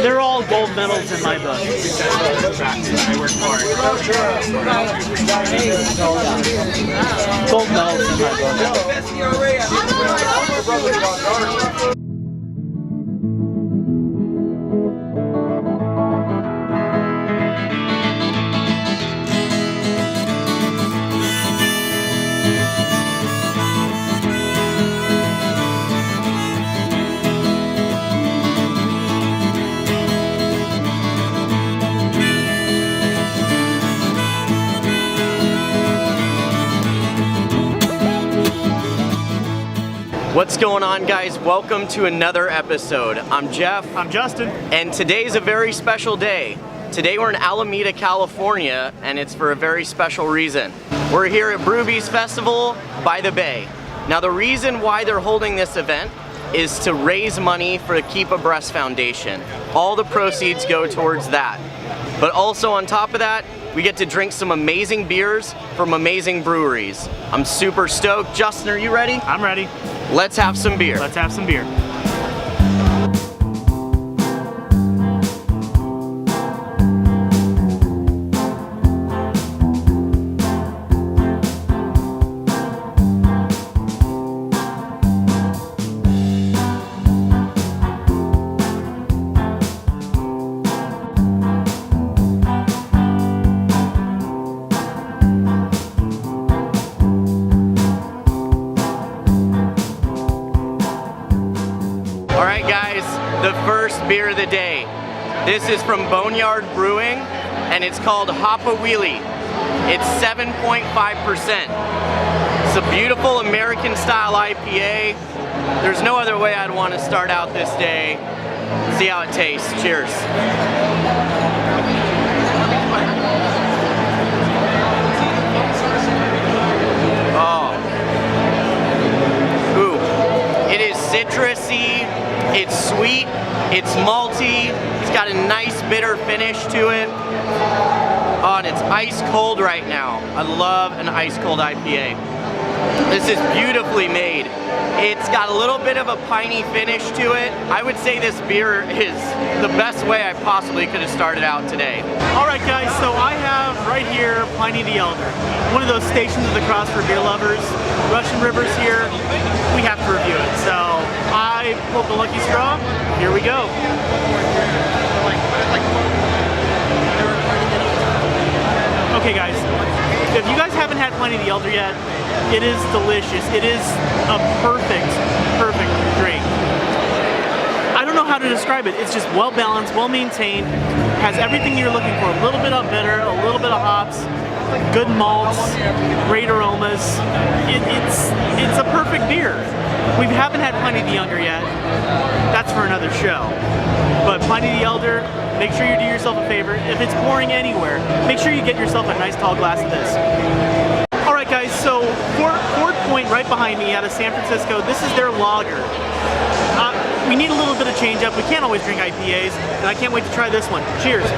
They're all gold medals in my book. Gold medals in my book. What's going on, guys? Welcome to another episode. I'm Jeff. I'm Justin. And today's a very special day. Today we're in Alameda, California, and it's for a very special reason. We're here at Brewbies Festival by the Bay. Now the reason why they're holding this event is to raise money for the Keep Abreast Foundation. All the proceeds go towards that. But also on top of that, we get to drink some amazing beers from amazing breweries. I'm super stoked. Justin, are you ready? I'm ready. Let's have some beer. Let's have some beer. Beer of the day. This is from Boneyard Brewing and it's called A Wheelie. It's 7.5%. It's a beautiful American style IPA. There's no other way I'd want to start out this day. See how it tastes. Cheers. Oh. Ooh. It is citrusy. It's sweet, it's malty, it's got a nice bitter finish to it. Oh, and it's ice cold right now. I love an ice cold IPA. This is beautifully made. It's got a little bit of a piney finish to it. I would say this beer is the best way I possibly could have started out today. Alright guys, so I have right here Pliny the Elder. One of those stations of the cross for beer lovers. Russian River's here. We have to review it. So I pulled the lucky straw. Here we go. Okay guys, if you guys haven't had Pliny the Elder yet, it is delicious. It is a perfect drink. I don't know how to describe it. It's just well balanced, well maintained, has everything you're looking for. A little bit of bitter, a little bit of hops, good malts, great aromas. It's a perfect beer. We haven't had Pliny the Younger yet. That's for another show. But Pliny the Elder, make sure you do yourself a favor. If it's pouring anywhere, make sure you get yourself a nice tall glass of this. Alright guys, so Fort Point right behind me out of San Francisco, this is their lager. We need a little bit of change up. We can't always drink IPAs, and I can't wait to try this one. Cheers.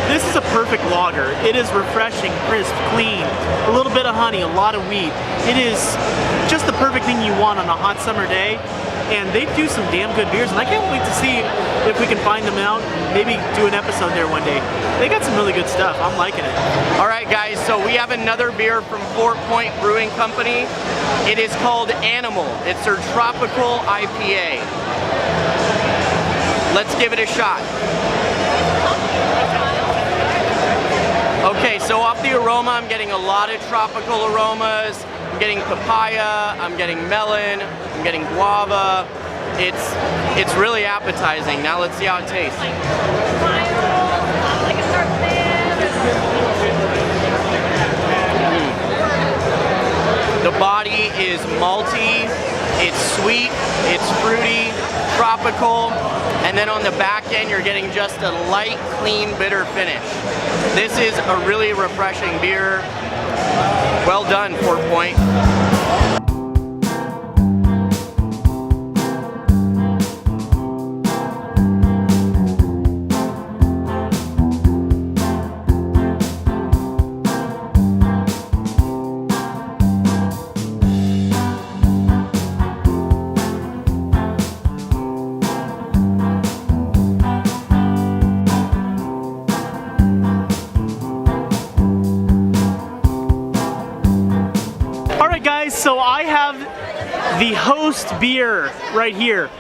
This is a perfect lager. It is refreshing, crisp, clean, a little bit of honey, a lot of wheat. It is just the perfect thing you want on a hot summer day. And they do some damn good beers, and I can't wait to see if we can find them out and maybe do an episode there one day. They got some really good stuff. I'm liking it. All right, guys, so we have another beer from Fort Point Brewing Company. It is called Animal. It's their Tropical IPA. Let's give it a shot. Okay, so off the aroma, I'm getting a lot of tropical aromas. I'm getting papaya, I'm getting melon, I'm getting guava. It's really appetizing. Now let's see how it tastes. The body is malty, it's sweet, it's fruity, tropical, and then on the back end you're getting just a light, clean, bitter finish. This is a really refreshing beer. Well done, Fort Point. so I have the host beer right here.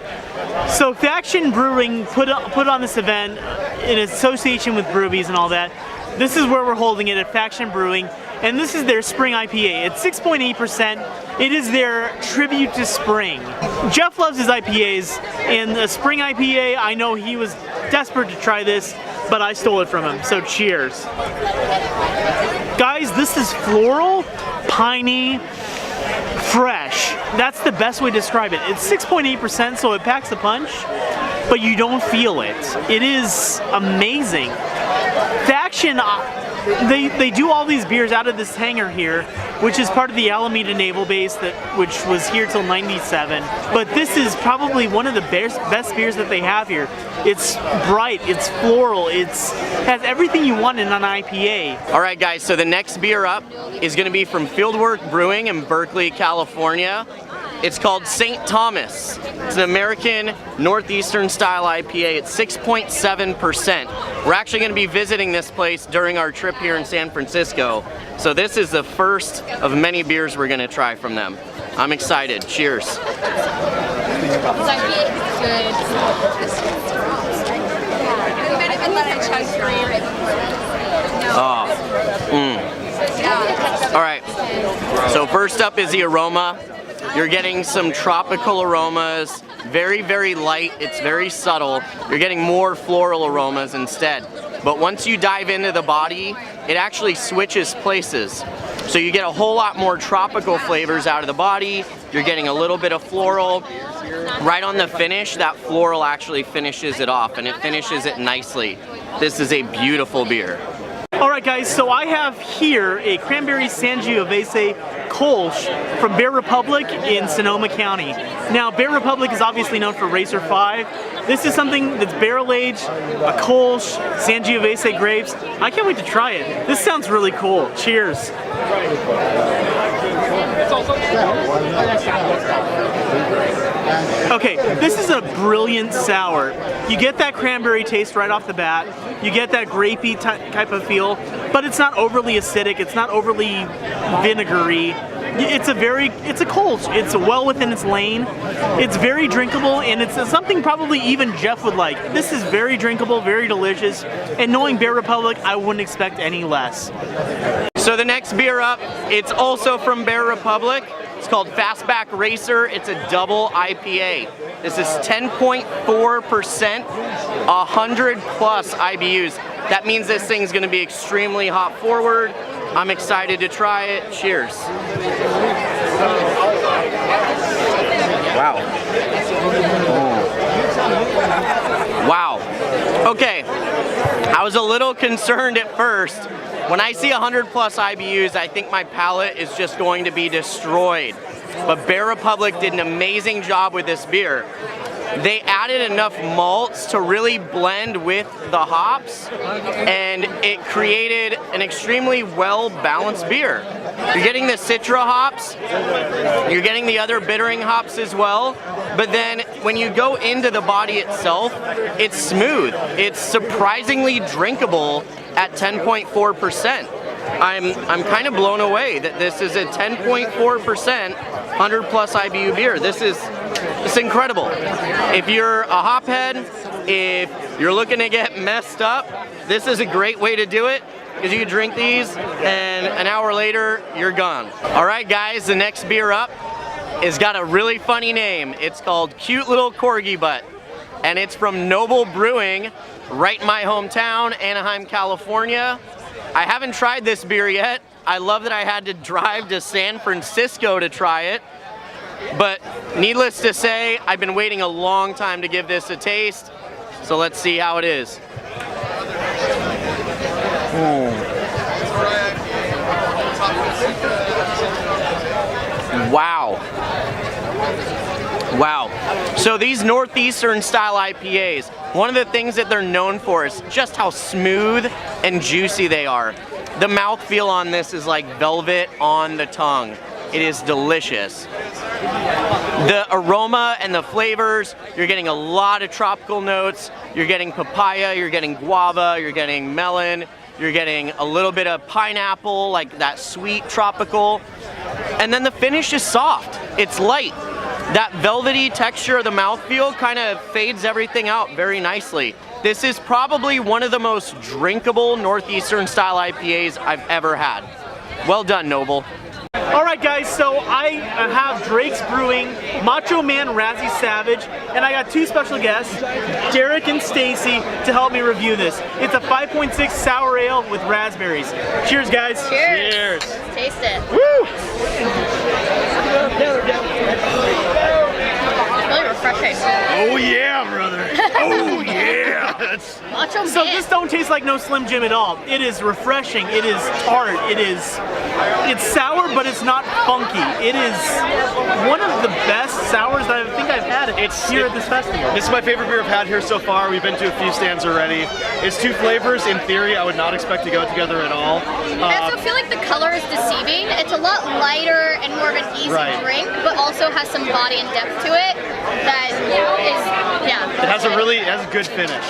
So Faction Brewing put on this event in association with Brewbies and all that. This is where we're holding it at Faction Brewing, and this is their spring IPA. It's 6.8%. It is their tribute to spring. Jeff loves his IPAs, and the spring IPA, I know he was desperate to try this, but I stole it from him, so cheers. Guys, this is floral, piney, fresh. That's the best way to describe it. It's 6.8%, so it packs a punch, but you don't feel it. It is amazing. Faction, they do all these beers out of this hangar here, which is part of the Alameda Naval Base, which was here till '97. But this is probably one of the best beers that they have here. It's bright, it's floral, has everything you want in an IPA. All right, guys, so the next beer up is going to be from Fieldwork Brewing in Berkeley, California. It's called St. Thomas. It's an American Northeastern style IPA. It's 6.7%. We're actually going to be visiting this place during our trip here in San Francisco. So this is the first of many beers we're going to try from them. I'm excited. Cheers. All right. So first up is the aroma. You're getting some tropical aromas, very, very light, it's very subtle. You're getting more floral aromas instead. But once you dive into the body, it actually switches places. So you get a whole lot more tropical flavors out of the body, you're getting a little bit of floral. Right on the finish, that floral actually finishes it off, and it finishes it nicely. This is a beautiful beer. Alright guys, so I have here a Cranberry Sangiovese Kolsch from Bear Republic in Sonoma County. Now, Bear Republic is obviously known for Racer 5. This is something that's barrel-aged, a Kolsch, Sangiovese grapes. I can't wait to try it. This sounds really cool. Cheers. Okay, this is a brilliant sour. You get that cranberry taste right off the bat. You get that grapey type of feel, but it's not overly acidic. It's not overly vinegary. It's a Kolsch. It's well within its lane. It's very drinkable, and it's something probably even Jeff would like. This is very drinkable, very delicious, and knowing Bear Republic, I wouldn't expect any less. So the next beer up, it's also from Bear Republic. It's called Fastback Racer. It's a double IPA. This is 10.4%, 100 plus IBUs. That means this thing's gonna be extremely hop forward. I'm excited to try it. Cheers. Wow. Wow. Okay, I was a little concerned at first. When I see 100 plus IBUs, I think my palate is just going to be destroyed. But Bear Republic did an amazing job with this beer. They added enough malts to really blend with the hops, and it created an extremely well-balanced beer. You're getting the Citra hops, you're getting the other bittering hops as well, but then when you go into the body itself, it's smooth. It's surprisingly drinkable at 10.4%. I'm kind of blown away that this is a 10.4% 100 plus IBU beer. It's incredible. If you're a hophead, if you're looking to get messed up, this is a great way to do it, because you can drink these and an hour later, you're gone. All right, guys, the next beer up has got a really funny name. It's called Cute Little Corgi Butt, and it's from Noble Brewing, right in my hometown, Anaheim, California. I haven't tried this beer yet. I love that I had to drive to San Francisco to try it. But needless to say, I've been waiting a long time to give this a taste. So let's see how it is. Wow. Wow. So these Northeastern style IPAs, one of the things that they're known for is just how smooth and juicy they are. The mouthfeel on this is like velvet on the tongue. It is delicious. The aroma and the flavors, you're getting a lot of tropical notes. You're getting papaya, you're getting guava, you're getting melon, you're getting a little bit of pineapple, like that sweet tropical. And then the finish is soft. It's light. That velvety texture of the mouthfeel kind of fades everything out very nicely. This is probably one of the most drinkable Northeastern style IPAs I've ever had. Well done, Noble. Alright guys, so I have Drake's Brewing, Macho Man Razzie Savage, and I got two special guests, Derek and Stacy, to help me review this. It's a 5.6 sour ale with raspberries. Cheers guys. Cheers. Cheers. Taste it. Woo! Really refreshing. Oh yeah, brother. Oh yeah. Macho So Man. this don't taste like no Slim Jim at all. It is refreshing, it is tart, it's sour, but it's not funky. It is one of the best sours that I think I've had here at this festival. This is my favorite beer I've had here so far. We've been to a few stands already. It's two flavors. In theory, I would not expect to go together at all. I also feel like the color is deceiving. It's a lot lighter and more of an easy drink, but also has some body and depth to it that is, yeah. It has a good finish.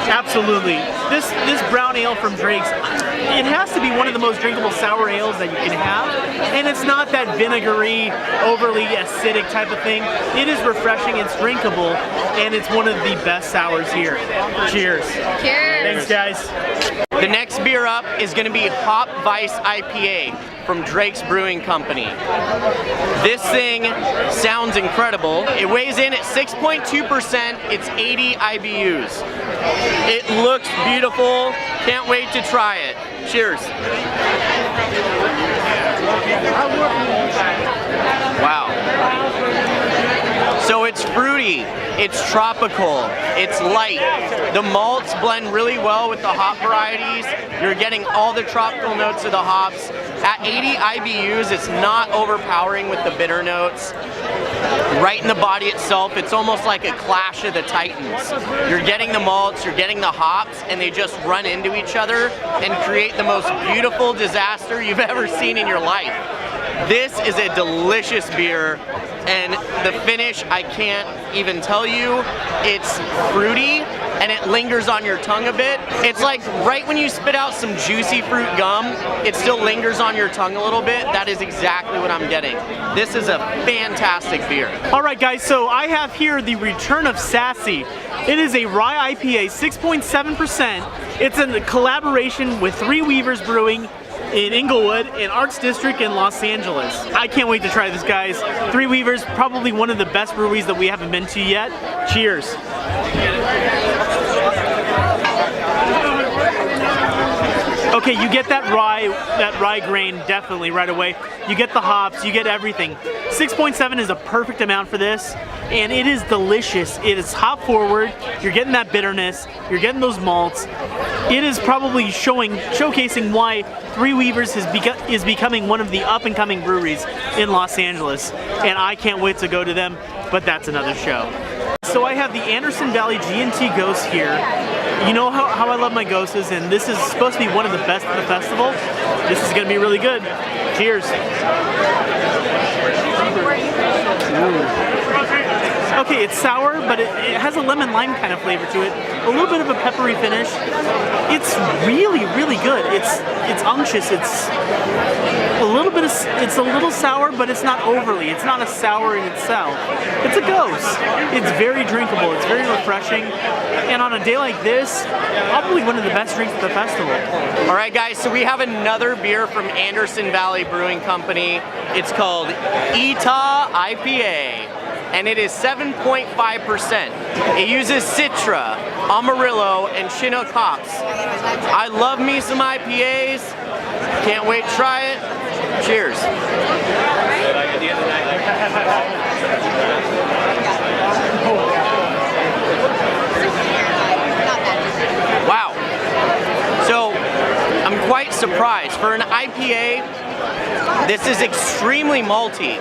Absolutely. This brown ale from Drake's, it has to be one of the most drinkable sour ales that you can have, and it's not that vinegary, overly acidic type of thing. It is refreshing, it's drinkable, and it's one of the best sours here. Cheers. Cheers. Thanks guys. The next beer up is going to be Hop Vice IPA from Drake's Brewing Company. This thing sounds incredible. It weighs in at 6.2%. It's 80 IBUs. It looks beautiful. Can't wait to try it. Cheers. Wow. So it's fruity, it's tropical, it's light. The malts blend really well with the hop varieties. You're getting all the tropical notes of the hops. At 80 IBUs, it's not overpowering with the bitter notes. Right in the body itself, it's almost like a clash of the titans. You're getting the malts, you're getting the hops, and they just run into each other and create the most beautiful disaster you've ever seen in your life. This is a delicious beer, and the finish, I can't even tell you. It's fruity, and it lingers on your tongue a bit. It's like right when you spit out some juicy fruit gum, it still lingers on your tongue a little bit. That is exactly what I'm getting. This is a fantastic beer. Alright guys, so I have here the return of Sassy. It is a rye IPA, 6.7%. It's in collaboration with Three Weavers Brewing in Inglewood and Arts District in Los Angeles. I can't wait to try this, guys. Three Weavers, probably one of the best breweries that we haven't been to yet. Cheers. Okay, you get that rye grain definitely right away. You get the hops, you get everything. 6.7 is a perfect amount for this, and it is delicious. It is hop forward. You're getting that bitterness. You're getting those malts. It is probably showcasing why Three Weavers is becoming one of the up-and-coming breweries in Los Angeles, and I can't wait to go to them, but that's another show. So I have the Anderson Valley G&T Ghost here. You know how I love my Ghostes, and this is supposed to be one of the best at the festival. This is going to be really good. Cheers. Okay, it's sour, but it has a lemon lime kind of flavor to it. A little bit of a peppery finish. It's really, really good. It's unctuous. It's a little sour, but it's not overly. It's not a sour in itself. It's a Ghost. It's very drinkable. It's very refreshing. And on a day like this, probably one of the best drinks at the festival. All right, guys, so we have another beer from Anderson Valley Brewing Company. It's called Eta IPA, and it is 7.5%. It uses Citra, Amarillo, and Chinook hops. I love me some IPAs. Can't wait to try it. Cheers. Wow. So, I'm quite surprised. For an IPA, this is extremely malty.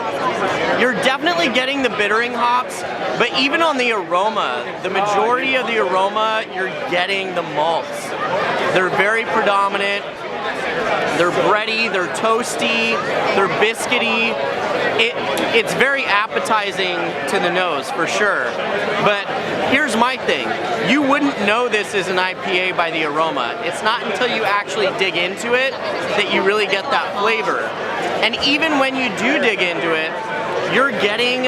You're definitely getting the bittering hops, but even on the aroma, the majority of the aroma, you're getting the malts. They're very predominant. They're bready, they're toasty, they're biscuity. It's very appetizing to the nose, for sure. But here's my thing. You wouldn't know this is an IPA by the aroma. It's not until you actually dig into it that you really get that flavor. And even when you do dig into it, you're getting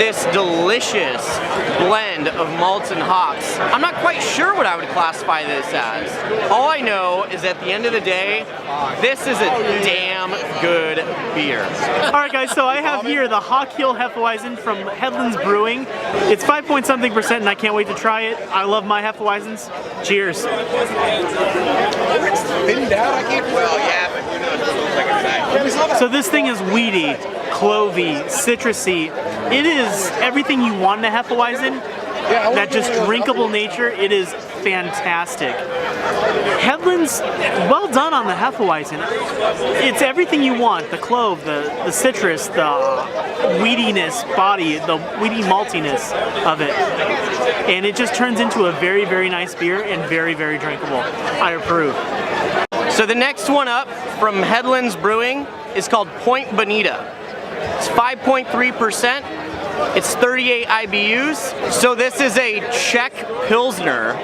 this delicious blend of malts and hops. I'm not quite sure what I would classify this as. All I know is at the end of the day, this is a damn good beer. All right, guys, so I have here the Hawk Hill Hefeweizen from Headlands Brewing. It's 5.something%, and I can't wait to try it. I love my Hefeweizens. Cheers. So this thing is weedy, clovey, citrusy. It is everything you want in a Hefeweizen. That just drinkable nature, it is fantastic. Headlands, well done on the Hefeweizen. It's everything you want, the clove, the citrus, the weediness body, the weedy maltiness of it. And it just turns into a very, very nice beer and very, very drinkable. I approve. So the next one up from Headlands Brewing is called Point Bonita. It's 5.3%. It's 38 IBUs. So this is a Czech Pilsner.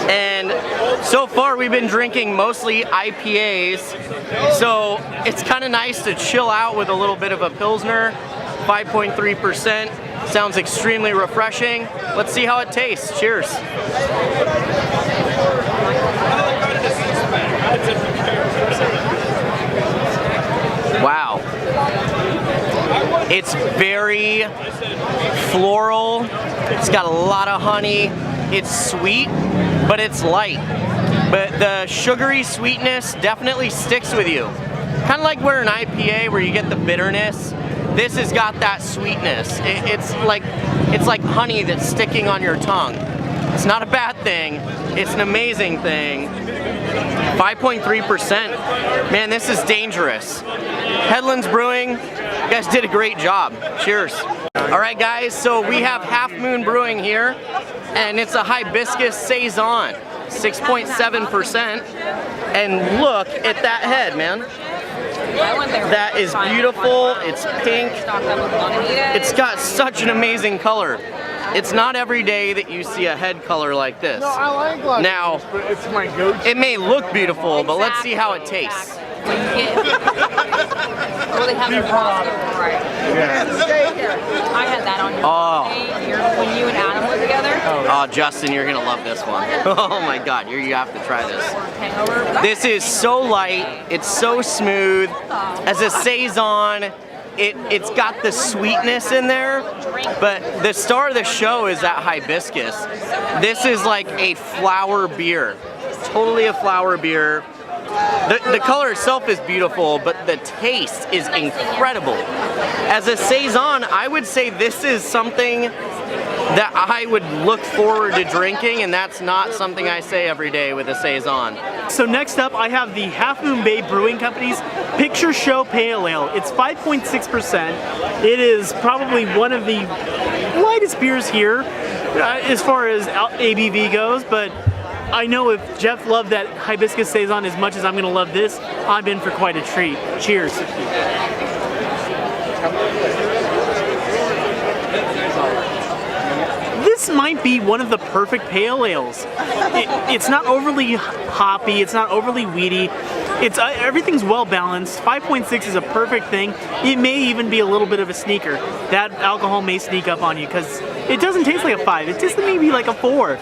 And so far we've been drinking mostly IPAs. So it's kind of nice to chill out with a little bit of a Pilsner. 5.3%. Sounds extremely refreshing. Let's see how it tastes. Cheers. Wow. It's very floral. It's got a lot of honey. It's sweet, but it's light. But the sugary sweetness definitely sticks with you. Kind of like where an IPA where you get the bitterness, this has got that sweetness. It's like honey that's sticking on your tongue. It's not a bad thing. It's an amazing thing. 5.3%. Man, this is dangerous. Headlands Brewing, you guys did a great job. Cheers. All right, guys, so we have Half Moon Brewing here, and it's a Hibiscus Saison, 6.7%. And look at that head, man. That is beautiful. It's pink. It's got such an amazing color. It's not every day that you see a head color like this. No, I like glass. Now, but it's my go-to. it may look beautiful, but let's see how it tastes. Well, they have their crossover, right? I had that on when you and Adam were together. Oh, Justin, you're gonna love this one. Oh my God, you have to try this. This is so light, it's so smooth. As a Saison, it's got the sweetness in there, but the star of the show is that Hibiscus. This is like a flower beer, totally a flower beer. The color itself is beautiful, but the taste is incredible. As a Saison, I would say this is something that I would look forward to drinking, and that's not something I say every day with a Saison. So next up, I have the Half Moon Bay Brewing Company's Picture Show Pale Ale. It's 5.6%. It is probably one of the lightest beers here as far as ABV goes, but I know if Jeff loved that Hibiscus Saison as much as I'm going to love this, I'm in for quite a treat. Cheers. This might be one of the perfect pale ales. It's not overly hoppy, it's not overly weedy. It's everything's well balanced. 5.6 is a perfect thing. It may even be a little bit of a sneaker. That alcohol may sneak up on you because it doesn't taste like a 5. It tastes maybe like a 4.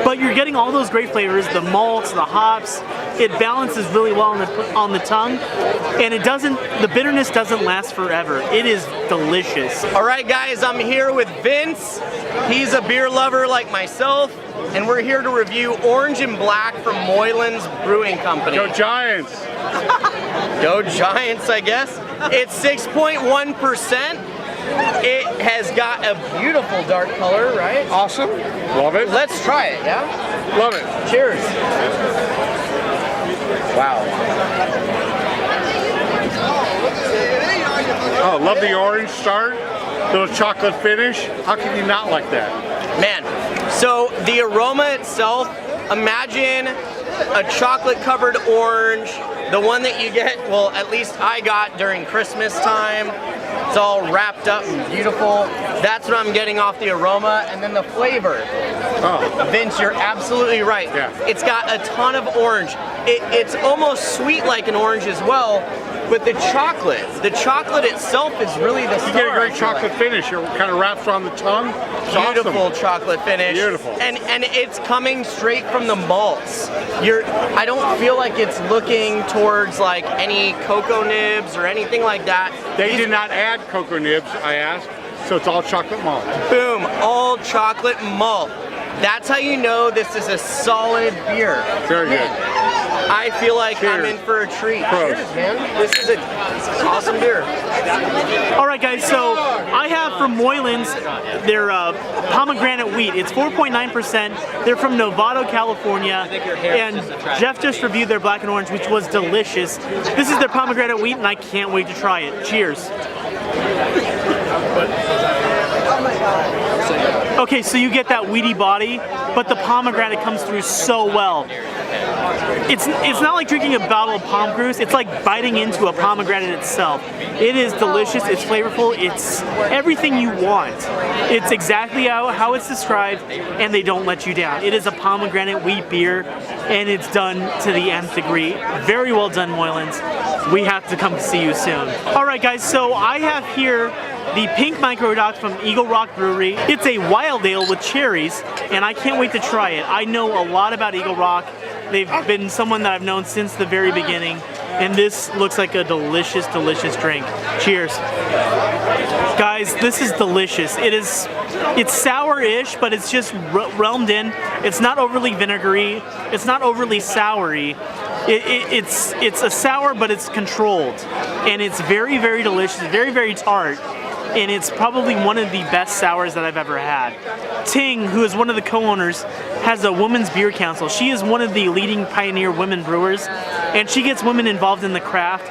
But you're getting all those great flavors, the malts, the hops. It balances really well on the tongue, and the bitterness doesn't last forever. It is delicious. All right, guys, I'm here with Vince. He's a beer lover like myself, and we're here to review Orange and Black from Moylan's Brewing Company. Go Giants! Go Giants, I guess. It's 6.1%. It has got a beautiful dark color, right? Awesome. Love it. Let's try it, yeah? Love it. Cheers. Wow. Oh, love the orange start. Little chocolate finish. How can you not like that? Man, so the aroma itself, imagine a chocolate covered orange the one that you get, well, at least I got during Christmas time. It's all wrapped up and beautiful. That's what I'm getting off the aroma, and then the flavor. Oh. Vince, you're absolutely right. Yeah. It's got a ton of orange. It's almost sweet like an orange as well, but the chocolate itself is really the star. You get a great chocolate finish. It kind of wraps around the tongue. It's Beautiful awesome. chocolate finish. Beautiful. And it's coming straight from the malts. I don't feel like it's looking towards like any cocoa nibs or anything like that. They did not add cocoa nibs, I asked, so it's all chocolate malt. Boom, all chocolate malt. That's how you know this is a solid beer. Very good. I feel like I'm Cheers. in for a treat. Pros. Cheers, man. This is an awesome beer. All right, guys. So I have from Moylans their pomegranate wheat. It's 4.9%. They're from Novato, California, and Jeff just reviewed their black and orange, which was delicious. This is their pomegranate wheat, and I can't wait to try it. Cheers. Okay, so you get that weedy body, but the pomegranate comes through so well. It's not like drinking a bottle of pomegranate. It's like biting into a pomegranate itself. It is delicious. It's flavorful. It's everything you want. It's exactly how it's described, and they don't let you down. It is a pomegranate wheat beer, and it's done to the nth degree. Very well done, Moylans. We have to come see you soon. All right, guys. So I have here the pink Microdot from Eagle Rock Brewery. It's a wild ale with cherries, and I can't wait to try it. I know a lot about Eagle Rock. They've been someone that I've known since the very beginning, and this looks like a delicious, delicious drink. Cheers. Guys, this is delicious. It's sour-ish, but it's just realmed in. It's not overly vinegary. It's not overly soury. It's a sour, but it's controlled, and it's very, very delicious. Very, very tart. And it's probably one of the best sours that I've ever had. Ting, who is one of the co-owners, has a women's beer council. She is one of the leading pioneer women brewers, and she gets women involved in the craft,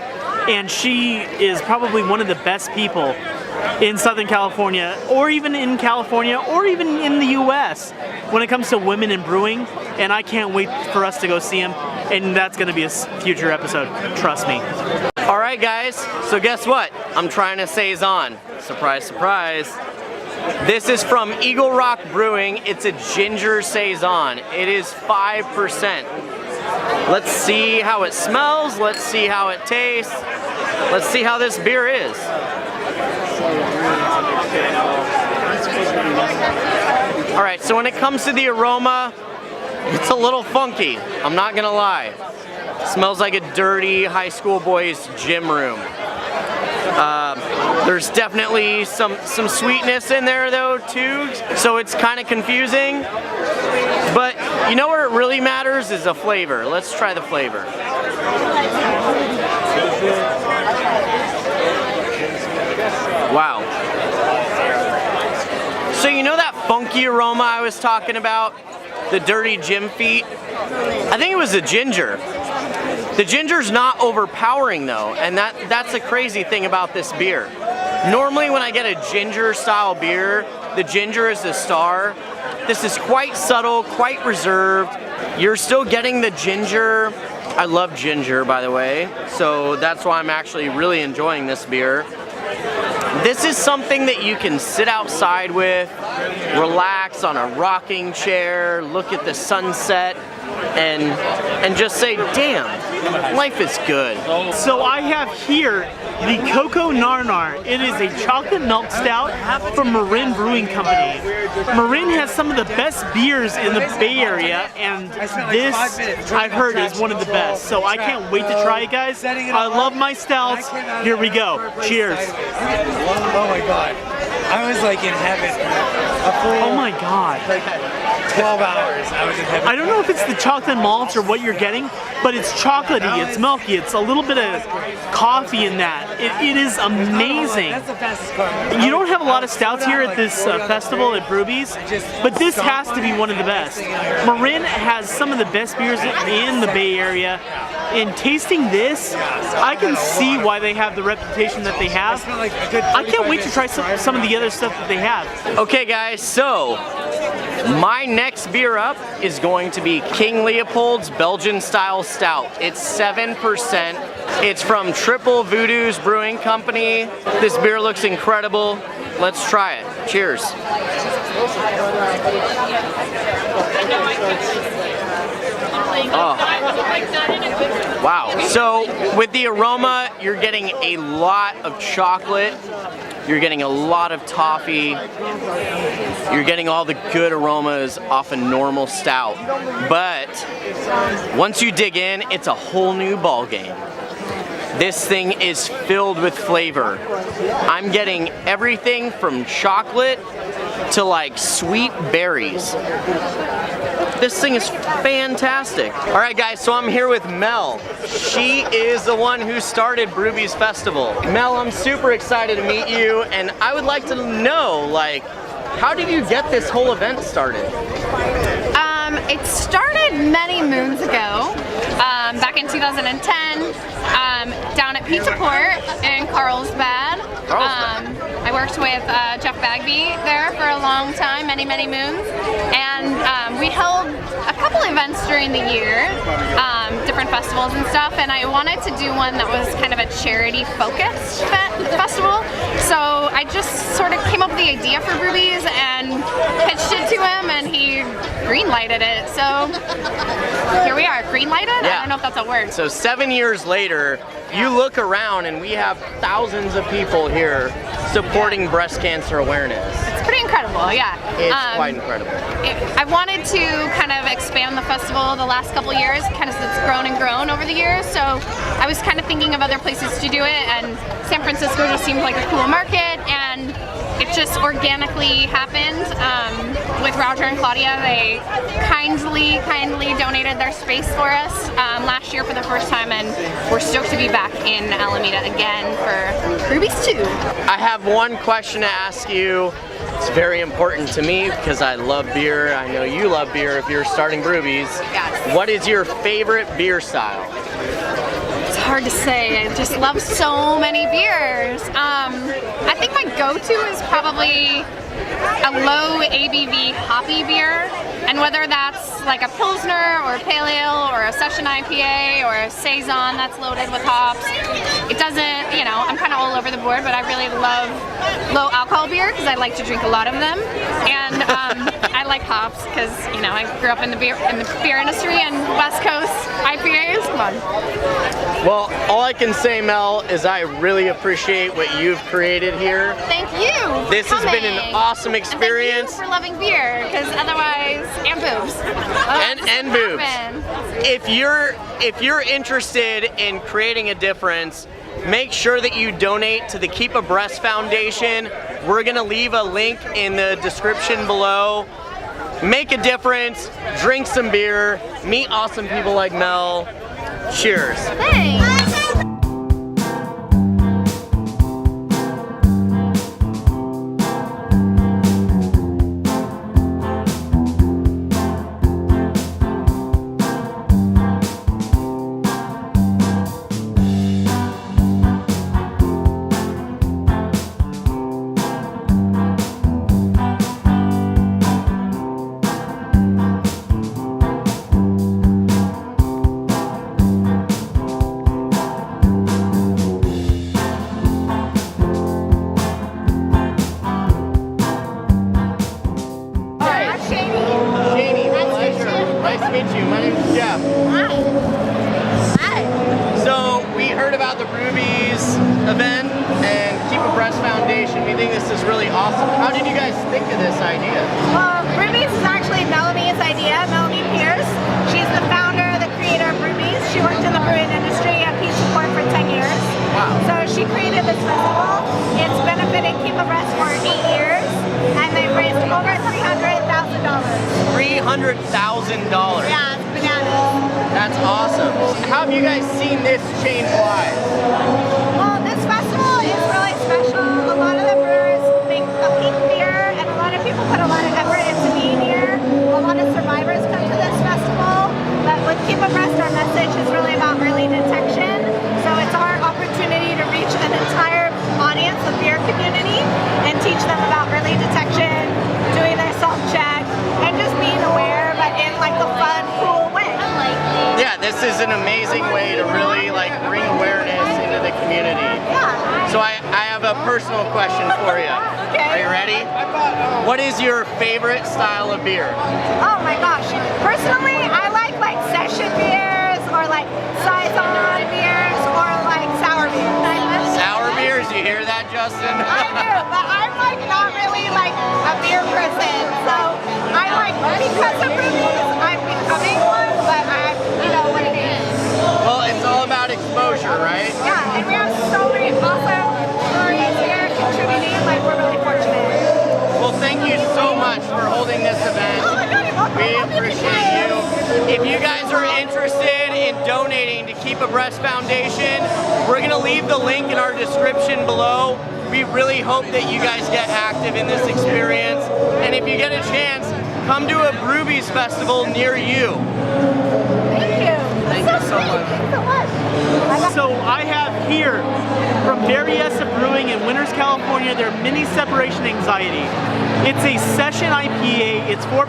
and she is probably one of the best people in Southern California, or even in California, or even in the US when it comes to women in brewing, and I can't wait for us to go see them, and that's gonna be a future episode, trust me. All right, guys, so guess what? I'm trying a Saison. Surprise, surprise. This is from Eagle Rock Brewing. It's a ginger Saison. It is 5%. Let's see how it smells. Let's see how it tastes. Let's see how this beer is. All right, so when it comes to the aroma, it's a little funky. I'm not gonna lie. Smells like a dirty high school boy's gym room. There's definitely some sweetness in there though too, so it's kind of confusing. But you know where it really matters is the flavor. Let's try the flavor. Wow. So you know that funky aroma I was talking about? The dirty gym feet? I think it was the ginger. The ginger's not overpowering though, and that's the crazy thing about this beer. Normally when I get a ginger style beer, the ginger is the star. This is quite subtle, quite reserved. You're still getting the ginger. I love ginger, by the way, so that's why I'm actually really enjoying this beer. This is something that you can sit outside with, relax on a rocking chair, look at the sunset, and just say, damn, life is good. So I have here the Coco Gnar. It is a chocolate milk stout from Marin Brewing Company. Marin has some of the best beers in the Bay Area, and this, I've heard, is one of the best. So I can't wait to try it, guys. I love my stouts. Here we go. Cheers. Oh my god. I was like in heaven. Oh my god. 12 hours. I was in heaven. I don't know if it's the chocolate malts or what you're getting, but it's chocolatey, it's milky, it's a little bit of coffee in that. It is amazing. That's the fastest car. You don't have a lot of stouts here at this festival at Brewbies, but this has to be one of the best. Marin has some of the best beers in the Bay Area. in tasting this, I can see why they have the reputation that they have. I can't wait to try some of the other stuff that they have. Okay guys, so my next beer up is going to be King Leopold's Belgian style stout. It's 7%. It's from Triple Voodoos Brewing Company. This beer looks incredible. Let's try it. Cheers. Oh. Wow. So with the aroma, you're getting a lot of chocolate. You're getting a lot of toffee. You're getting all the good aromas off a normal stout. But once you dig in, it's a whole new ball game. This thing is filled with flavor. I'm getting everything from chocolate to like sweet berries. This thing is fantastic. All right guys, so I'm here with Mel. She is the one who started Brewbies Festival. Mel, I'm super excited to meet you, and I would like to know, like, how did you get this whole event started? It started many moons ago, back in 2010, down at Pizza Port in Carlsbad. I worked with Jeff Bagby there for a long time, many moons, and we held a couple events during the year, different festivals and stuff, and I wanted to do one that was kind of a charity-focused festival, so I just sort of came up with the idea for Brewbies and pitched it to him, and he green-lighted it, so here we are. Green-lighted? Yeah. I don't know if that's a word. So 7 years later, you look around and we have thousands of people here supporting breast cancer awareness. It's pretty incredible, yeah. It's quite incredible. I wanted to kind of expand the festival the last couple years, kind of it's grown and grown over the years, so I was kind of thinking of other places to do it, and San Francisco just seemed like a cool market, and it just organically happened. With Roger and Claudia, they kindly donated their space for us last year for the first time, and we're stoked to be back in Alameda again for Brewbies 2. I have one question to ask you. It's very important to me because I love beer. I know you love beer if you're starting Brewbies. Yes. What is your favorite beer style? It's hard to say. I just love so many beers. I think my go-to is probably a low ABV hoppy beer, and whether that's like a Pilsner or a Pale Ale or a Session IPA or a Saison that's loaded with hops, it doesn't, you know, I'm kind of all over the board, but I really love low alcohol beer because I like to drink a lot of them, and I like hops because, you know, I grew up in the beer industry, and West Coast IPAs, come on. Well, all I can say, Mel, is I really appreciate what you've created here. Thank you. This has been an awesome experience. And thank you for loving beer, because otherwise, and boobs. And boobs. If you're interested in creating a difference, make sure that you donate to the Keep Abreast Foundation. We're gonna leave a link in the description below. Make a difference, drink some beer, meet awesome people like Mel. Cheers. Thanks. event and Keep Abreast Foundation. We think this is really awesome. How did you guys think of this idea? Well, Brewbies is actually Melanie's idea, Melanie Pierce. She's the founder, the creator of Brewbies. She worked in the brewing industry at Pizza Port for 10 years. Wow. So she created this festival. It's benefited Keep Abreast for 8 years, and they've raised over $300,000. $300,000? Yeah, it's bananas. That's awesome. How have you guys seen this change lives? Well, this festival is really special. A lot of the brewers make a peak beer, and a lot of people put a lot of effort into being here. A lot of survivors come to this festival, but with Keep Abreast, our message is really about early detection. So it's our opportunity to reach an entire audience, the beer community, and teach them about early detection, doing their self-check, and just being aware, but in like a fun, cool way. Yeah, this is an amazing way to really like bring awareness into the community. Yeah. So I have a personal question for you. Okay. Are you ready? What is your favorite style of beer? Oh my gosh. Personally, I like session beers or like Saison beers or like sour beers. Sour beers, you hear that, Justin? I do, but I'm like not really like a beer person. So I like, because of Brewbies, I'm becoming one, but you know what it is. Well, it's all about exposure, right? Yeah, and we have so many awesome breweries here contributing, like we're really fortunate. Well, thank you so much for holding this event. Oh my God, you're welcome. We appreciate you. If you guys are interested in donating to Keep Abreast Foundation, we're going to leave the link in our description below. We really hope that you guys get active in this experience. And if you get a chance, come to a Brewbies Festival near you. Thank you. Thank you so much. Thanks so much. So I have here from Berryessa Brewing in Winters, California, their mini separation anxiety. It's a session IPA, it's 4%,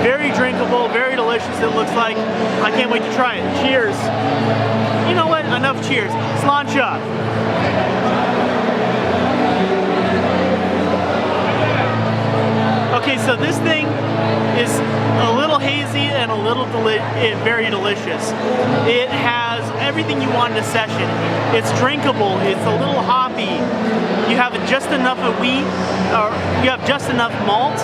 very drinkable, very delicious it looks like. I can't wait to try it. Cheers. You know what, enough cheers. Sláinte. Okay, so this thing is a little hazy and a little very delicious. It has everything you want in a session. It's drinkable, it's a little hoppy. You have just enough of wheat, or you have just enough malt,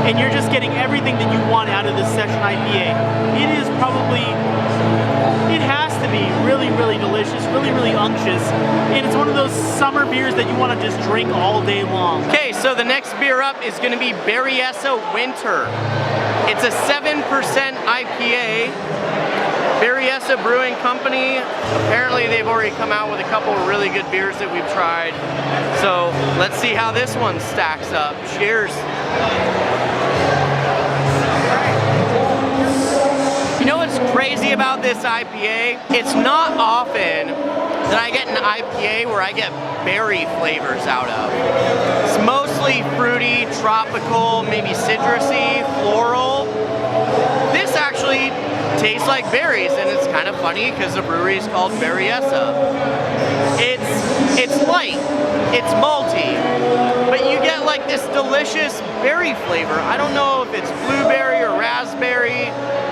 and you're just getting everything that you want out of this session IPA. It is probably, it has to be really, really delicious, really, really unctuous. And it's one of those summer beers that you want to just drink all day long. Okay, so the next beer up is going to be Berryessa Winter. It's a 7% IPA. Berryessa Brewing Company. Apparently they've already come out with a couple of really good beers that we've tried. So let's see how this one stacks up. Cheers. You know what's crazy about this IPA? It's not often that I get an IPA where I get berry flavors out of. It's mostly fruity, tropical, maybe citrusy, floral. This actually tastes like berries, and it's kind of funny because the brewery is called Berryessa. It's light, it's malty, but you get like this delicious berry flavor. I don't know if it's blueberry or raspberry.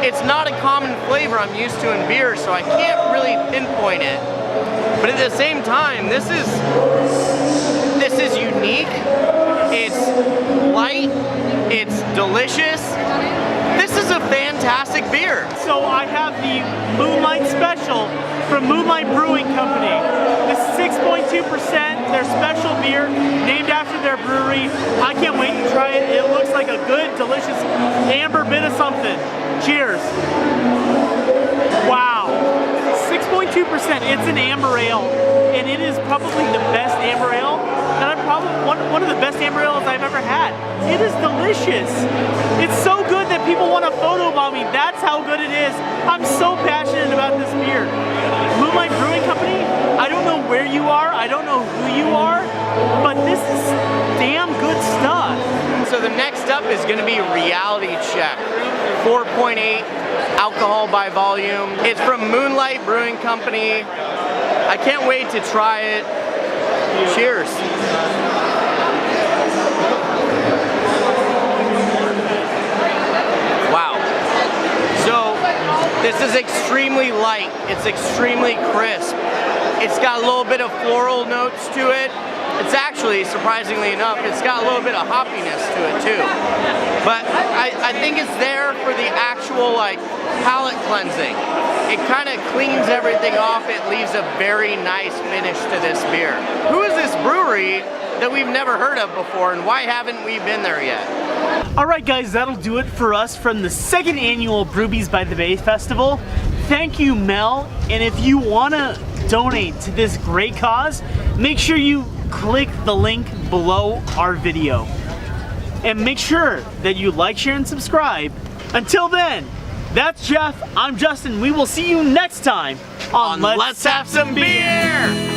It's not a common flavor I'm used to in beer, so I can't really pinpoint it. But at the same time, this is unique. It's light, it's delicious. This is a fantastic beer. So I have the Moonlight Special from Moonlight Brewing Company. This is 6.2%, their special beer, named after their brewery. I can't wait to try it. It looks like a good, delicious amber bit of something. Cheers. Wow. 6.2%, it's an amber ale, and it is probably the best amber ale that I've probably, one of the best amber ales I've ever had. It is delicious. It's so good that people want to photobomb me. That's how good it is. I'm so passionate about this beer. Moonlight Brewing Company, I don't know where you are, I don't know who you are, but this is damn good stuff. So the next up is going to be Reality Check. 4.8 alcohol by volume. It's from Moonlight Brewing Company. I can't wait to try it. Cheers. Wow. So this is extremely light. It's extremely crisp. It's got a little bit of floral notes to it. It's actually, surprisingly enough, it's got a little bit of hoppiness to it too. But I think it's there for the actual like palate cleansing. It kind of cleans everything off. It leaves a very nice finish to this beer. Who is this brewery that we've never heard of before, and why haven't we been there yet? Alright guys, that'll do it for us from the second annual Brewbies by the Bay Festival. Thank you, Mel, and if you want to donate to this great cause, make sure you click the link below our video. And make sure that you like, share, and subscribe. Until then, That's Jeff. I'm Justin. We will see you next time on Let's Have Some Beer.